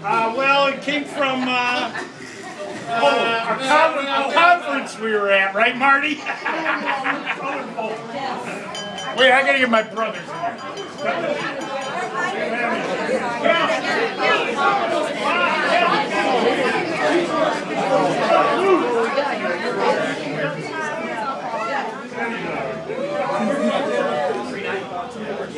Well, it came from a conference we were at, right, Marty? Wait, I gotta get my brothers in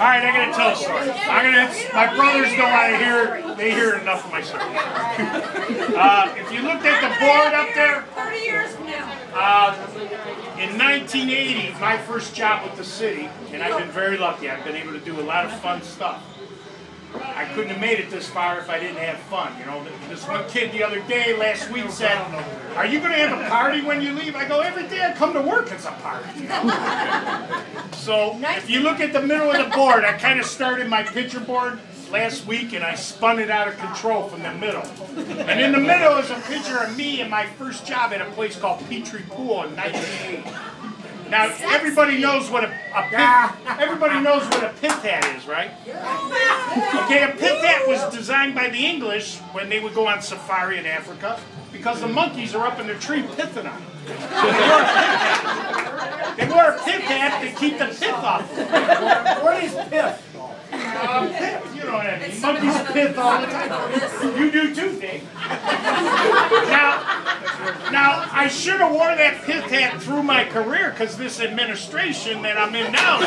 All right, I gotta tell a story. My brothers don't want to hear it. They hear enough of my story. If you looked at the board up there, 30 years from now. In 1980, my first job with the city, and I've been very lucky. I've been able to do a lot of fun stuff. I couldn't have made it this far if I didn't have fun. You know, this one kid the other day, last week, said, "Are you going to have a party when you leave?" I go, "Every day I come to work, it's a party." So if you look at the middle of the board, I kind of started my picture board last week and I spun it out of control from the middle. And in the middle is a picture of me and my first job at a place called Petrie Pool in 1980. Now everybody knows what a pith hat is, right? Okay, a pith hat was designed by the English when they would go on safari in Africa because the monkeys are up in the tree pithing on them. They wore a pith hat to keep the pith off. What is pith? Pith, you know what I mean. Monkeys pith all the time. You do too, Dave. Now, I should have worn that pith hat through my career because this administration that I'm in now.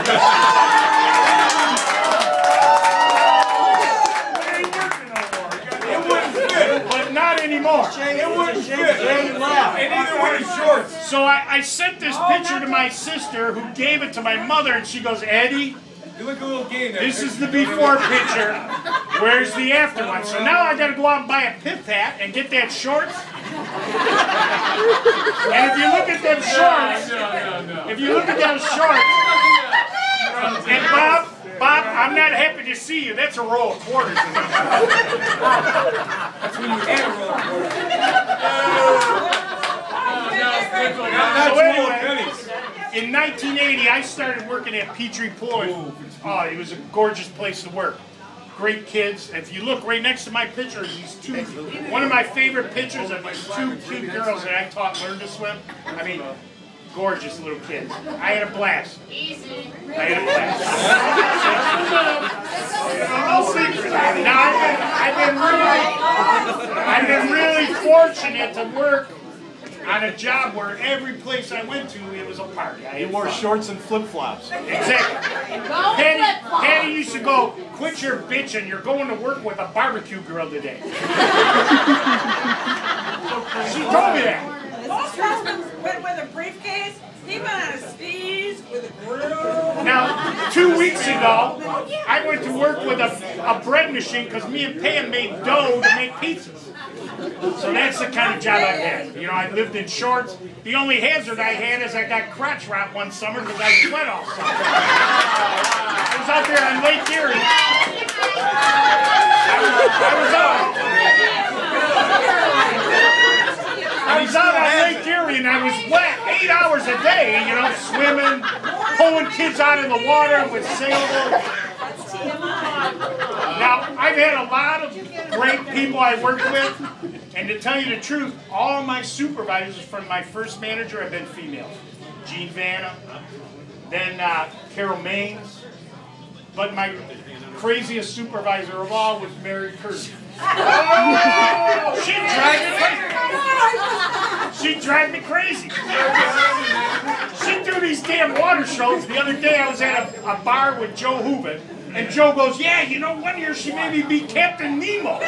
It wouldn't fit, but not anymore. It wouldn't fit. And neither would his shorts. So I sent this picture to my sister who gave it to my mother and she goes, "Eddie, you look a little gay there. This is the before picture. Where's the after one?" So now I got to go out and buy a pith hat and get that shorts. And if you look at them shorts, and Bob, I'm not happy to see you. That's a roll of quarters. That's when you had a roll of quarters. So anyway, in 1980, I started working at Petrie Pool. Oh, it was a gorgeous place to work. Great kids. If you look right next to my picture, these two. One of my favorite pictures of these two cute girls that I taught learn to swim. I mean, gorgeous little kids. I had a blast. Easy. I had a blast. No secret. Now I've been really fortunate to work on a job where every place I went to, it was a party. You wore shorts and flip-flops. Exactly. Patty used to go, "Quit your bitching, you're going to work with a barbecue grill today." She told me that. Most husbands went with a briefcase. He went on his skis with a grill. Now, 2 weeks ago, I went to work with a bread machine because me and Pam made dough to make pizzas. So that's the kind of job I had. You know, I lived in shorts. The only hazard I had is I got crotch rot one summer because I sweat all summer. I was out there on Lake Erie. I was out on Lake Erie and I was wet 8 hours a day, you know, swimming, pulling kids out of the water with sailboats. Now, I've had a lot of great people I worked with, and to tell you the truth, all my supervisors from my first manager have been females. Jean Vanna, then Carol Maines, but my craziest supervisor of all was Mary Curtis. She drive me crazy. She'd do these damn water shows. The other day I was at a bar with Joe Hubin, and Joe goes, "Yeah, you know, one year she made me be Captain Nemo."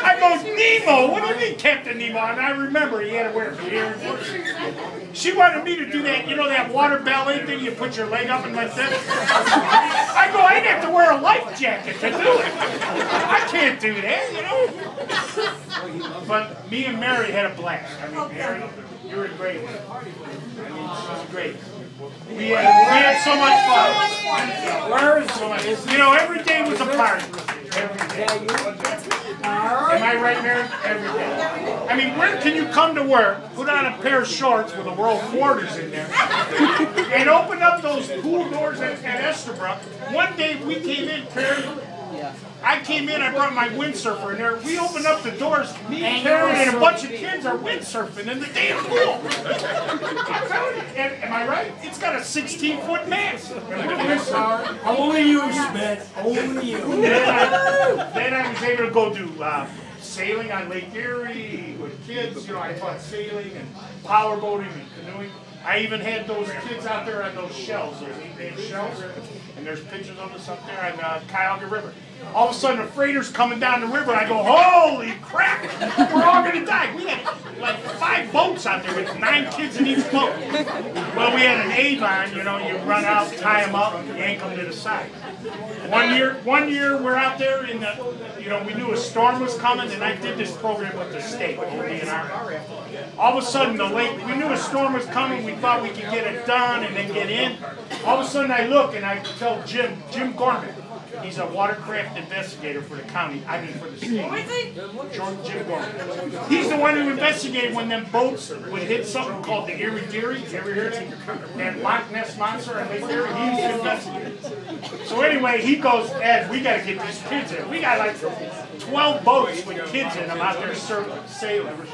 I go, "Nemo? What do you mean Captain Nemo?" And I remember he had to wear beer. She wanted me to do that, you know, that water ballet thing, you put your leg up and like that. I go, "I'd have to wear a life jacket to do it. I can't do that, you know." But me and Mary had a blast. I mean, Mary, you were great. I mean, she was great. We had so much fun. You know, every day was a party. Every day. Am I right, Mary? Every day. I mean, where can you come to work, put on a pair of shorts with a roll of quarters in there, and open up those pool doors at Estabrook? One day we came in, Perry, I came in, I brought my windsurfer in there. We opened up the doors, Karen and a bunch of kids are windsurfing in the damn pool. I'm telling you, am I right? It's got a 16-foot mast. Only you, Schmitt. Only you. Then I was able to go do sailing on Lake Erie with kids. You know, I taught sailing and power boating and canoeing. I even had those kids out there on those shells, those 8-inch shells, and there's pictures of us up there on Cuyahoga River. All of a sudden, a freighter's coming down the river. I go, holy crap, we're all going to die. We had like 5 boats out there with 9 kids in each boat. Well, we had an Avon, you know, you run out, tie them up, and yank them to the side. One year we're out there in the, you know, we knew a storm was coming, and I did this program with the state, ODNR. All of a sudden, the lake, we knew a storm was coming, we thought we could get it done and then get in. All of a sudden, I look and I tell Jim Gorman, he's a watercraft investigator for the county, I mean for the state. Who is he? Jim Gorman. He's the one who investigated when them boats would hit something called the Erie Deary. You ever hear that Loch Ness Monster on Lake Erie? He's the investigator. So anyway, he goes, Ed, we got to get these kids in. We got like 12 boats with kids in them out there sailing.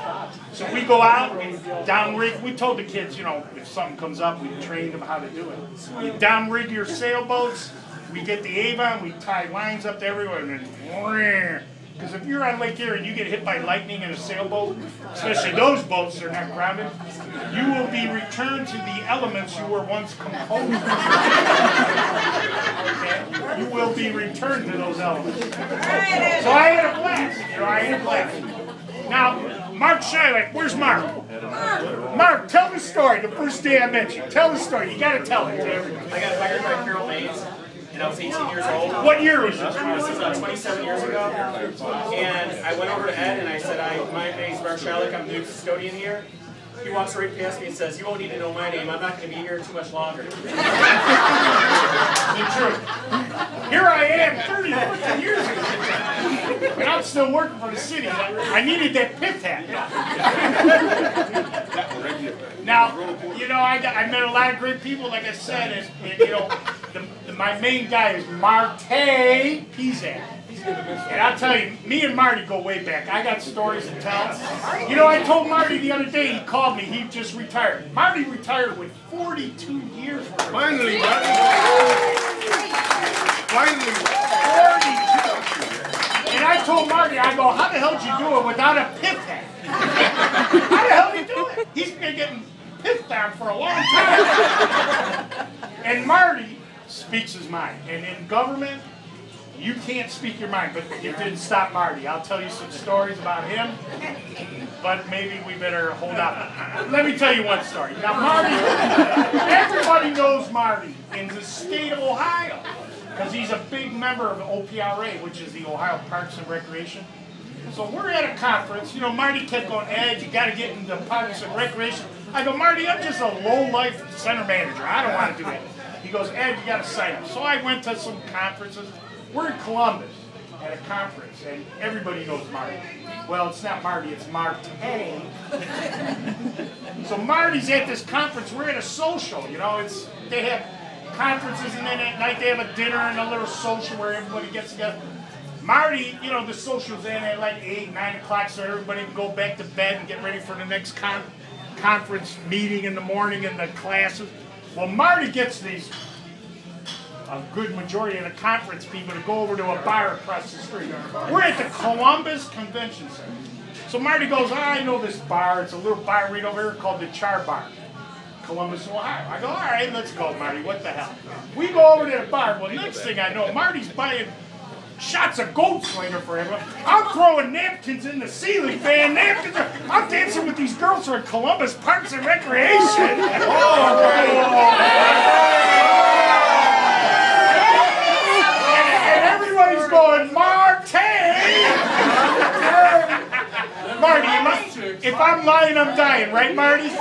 So we go out, we downrig. We told the kids, you know, if something comes up, we trained them how to do it. You downrig your sailboats. We get the Avon, we tie lines up to everywhere, and then, because if you're on Lake Erie and you get hit by lightning in a sailboat, especially those boats that are not grounded, you will be returned to the elements you were once composed of. Okay? You will be returned to those elements. So I had a blast, you know, I had a blast. Now, Mark Shylock, where's Mark? Mark, tell the story, the first day I met you. Tell the story, you gotta tell it to everybody. I got hired by Carol Mays. And I was 18 years old. What year was this? This was 27 years ago. And I went over to Ed and I said, my name is Mark Shylock, I'm the new custodian here. He walks right past me and says, you won't need to know my name, I'm not going to be here too much longer. The truth. Here I am 30 years ago. And I'm still working for the city. I needed that pith hat. Now, you know, I met a lot of great people, like I said, and you know, my main guy is Marte Pizak. And I'll tell you, me and Marty go way back. I got stories to tell. You know, I told Marty the other day, he called me, he just retired. Marty retired with 42 years. Finally, Marty. Finally. 42. And I told Marty, I go, how the hell did you do it without a pith hat? How the hell did you do it? He's been getting pithed down for a long time. And Marty speaks his mind. And in government, you can't speak your mind, but it didn't stop Marty. I'll tell you some stories about him, but maybe we better hold up. Let me tell you one story. Now, Marty, everybody knows Marty in the state of Ohio, because he's a big member of the OPRA, which is the Ohio Parks and Recreation. So we're at a conference. You know, Marty kept going, Ed, you got to get into Parks and Recreation. I go, Marty, I'm just a low-life center manager. I don't want to do that. He goes, Ed, you got to sign up. So I went to some conferences. We're in Columbus at a conference, and everybody knows Marty. Well, it's not Marty, it's Marte. So Marty's at this conference. We're at a social, you know. They have conferences, and then at night they have a dinner and a little social where everybody gets together. Marty, you know, the social's in at like 8, 9 o'clock, so everybody can go back to bed and get ready for the next conference meeting in the morning in the classes. Well, Marty gets these, a good majority of the conference people to go over to a bar across the street. We're at the Columbus Convention Center. So Marty goes, I know this bar. It's a little bar right over here called the Char Bar, Columbus, Ohio. I go, all right, let's go, Marty. What the hell? We go over to the bar. Well, next thing I know, Marty's buying shots of Goldslinger for everyone. I'm throwing napkins in the ceiling fan. Napkins. I'm dancing with these girls who are in Columbus Parks and Recreation. And everybody's going, Marte! Marty, if I'm lying, I'm dying, right, Marty? No.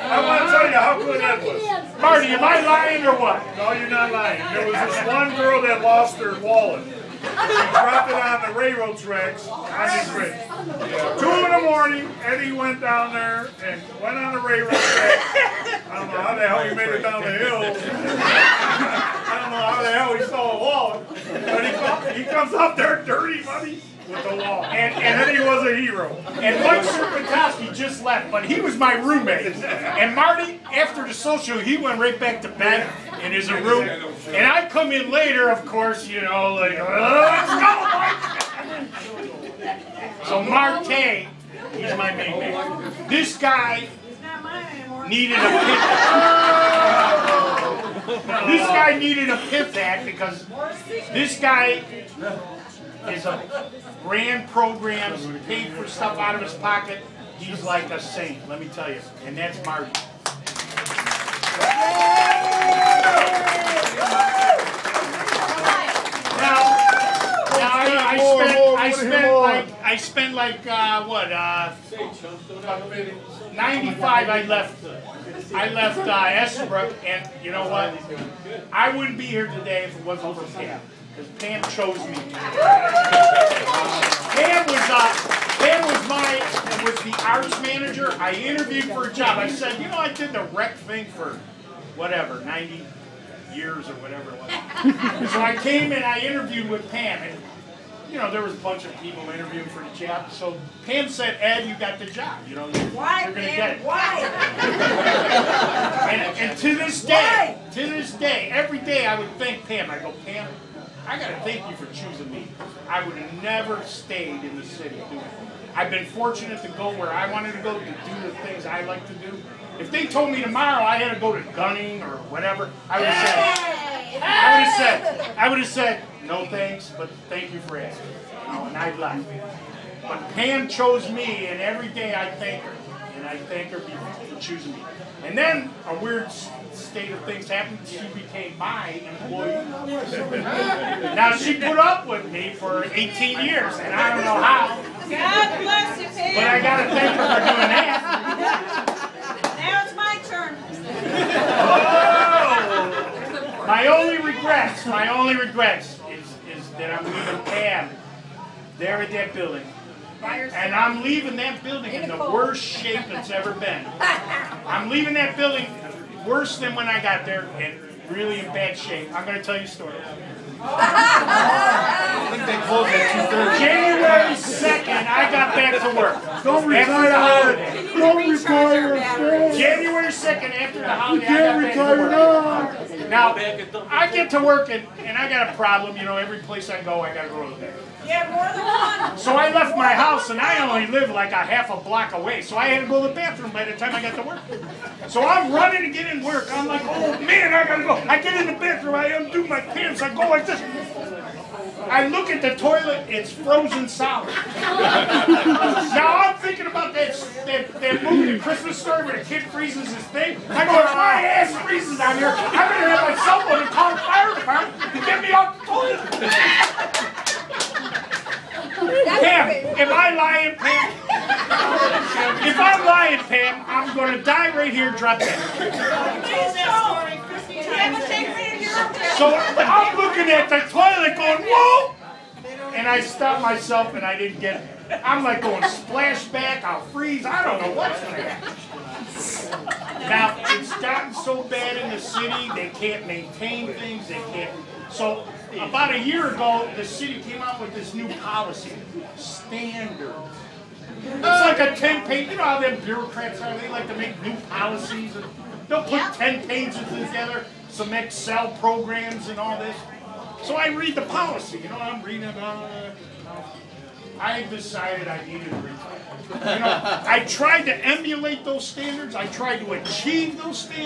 I want to tell you how good that was. Marty, am I lying or what? No, you're not lying. There was this one girl that lost her wallet. She dropped it on the railroad tracks on this bridge. 2 in the morning, Eddie went down there and went on the railroad track I don't know how the hell he made it down the hill. I don't know how the hell he saw the wall. But he comes up there dirty, buddy, with the wall. And then he was a hero. And Mike Serpentowski just left, but he was my roommate. And Marty, after the social, he went right back to bed in his room. And I come in later, of course, you know, like, let's go, Mike! So Marte, he's my main man. This guy needed a pit. This guy needed a pit hat because this guy is ran programs, paid for stuff out of his pocket. He's like a saint, let me tell you. And that's Marty. I spent like what? 95. I left Estabrook, and you know what? I wouldn't be here today if it wasn't for Pam, because Pam chose me. Pam was the arts manager. I interviewed for a job. I said, you know, I did the rec thing for whatever, 90 years or whatever it was. So I came and I interviewed with Pam, and you know, there was a bunch of people interviewing for the job. So Pam said, Ed, you got the job. You know, you're going to get it. Why? And to this day, every day I would thank Pam. I go, Pam, I got to thank you for choosing me. I would have never stayed in the city doing it. I've been fortunate to go where I wanted to go to do the things I like to do. If they told me tomorrow I had to go to gunning or whatever, I would have said, no thanks, but thank you for asking. You know, and I left. But Pam chose me, and every day I thank her. And I thank her for choosing me. And then a weird state of things happened. She became my employee. Now she put up with me for 18 years, and I don't know how. God bless you, Pam. But I got to thank her for doing that. Now it's my turn. Oh! My only regrets is that I'm leaving Pam there at that building. And I'm leaving that building in the worst shape it's ever been. I'm leaving that building worse than when I got there, and really in bad shape. I'm going to tell you a story. I think they closed at 2:30. January 2nd, I got back to work. Don't retire the holiday. Don't retire. January 2nd, after the holiday, I got back to work. Now, I get to work, and I got a problem. You know, every place I go, I got to go to the bathroom. Yeah, more than one. So I left my house, and I only live like a half a block away. So I had to go to the bathroom by the time I got to work. So I'm running to get in work. I'm like, oh man, I gotta go. I get in the bathroom, I undo my pants, I go like this. I look at the toilet, it's frozen solid. Now I'm thinking about that movie, The Christmas Story, where the kid freezes his thing. I go, if my ass freezes out here, I'm gonna have my cell phone and call the fire department to get me off the toilet. Pam, am I lying, Pam? If I'm lying, Pam, I'm going to die right here, drop dead. So I'm looking at the toilet going, whoa! And I stopped myself and I didn't get it. I'm like going splashback, I'll freeze, I don't know what's going to happen. Now, it's gotten so bad in the city, they can't maintain things, they can't. So about a year ago, the city came out with this new policy, standards. It's like a 10-page, you know how them bureaucrats are, they like to make new policies. And they'll put 10 pages together, some Excel programs and all this. So I read the policy, you know, I'm reading about it. I decided I needed to retire. You know, I tried to emulate those standards, I tried to achieve those standards.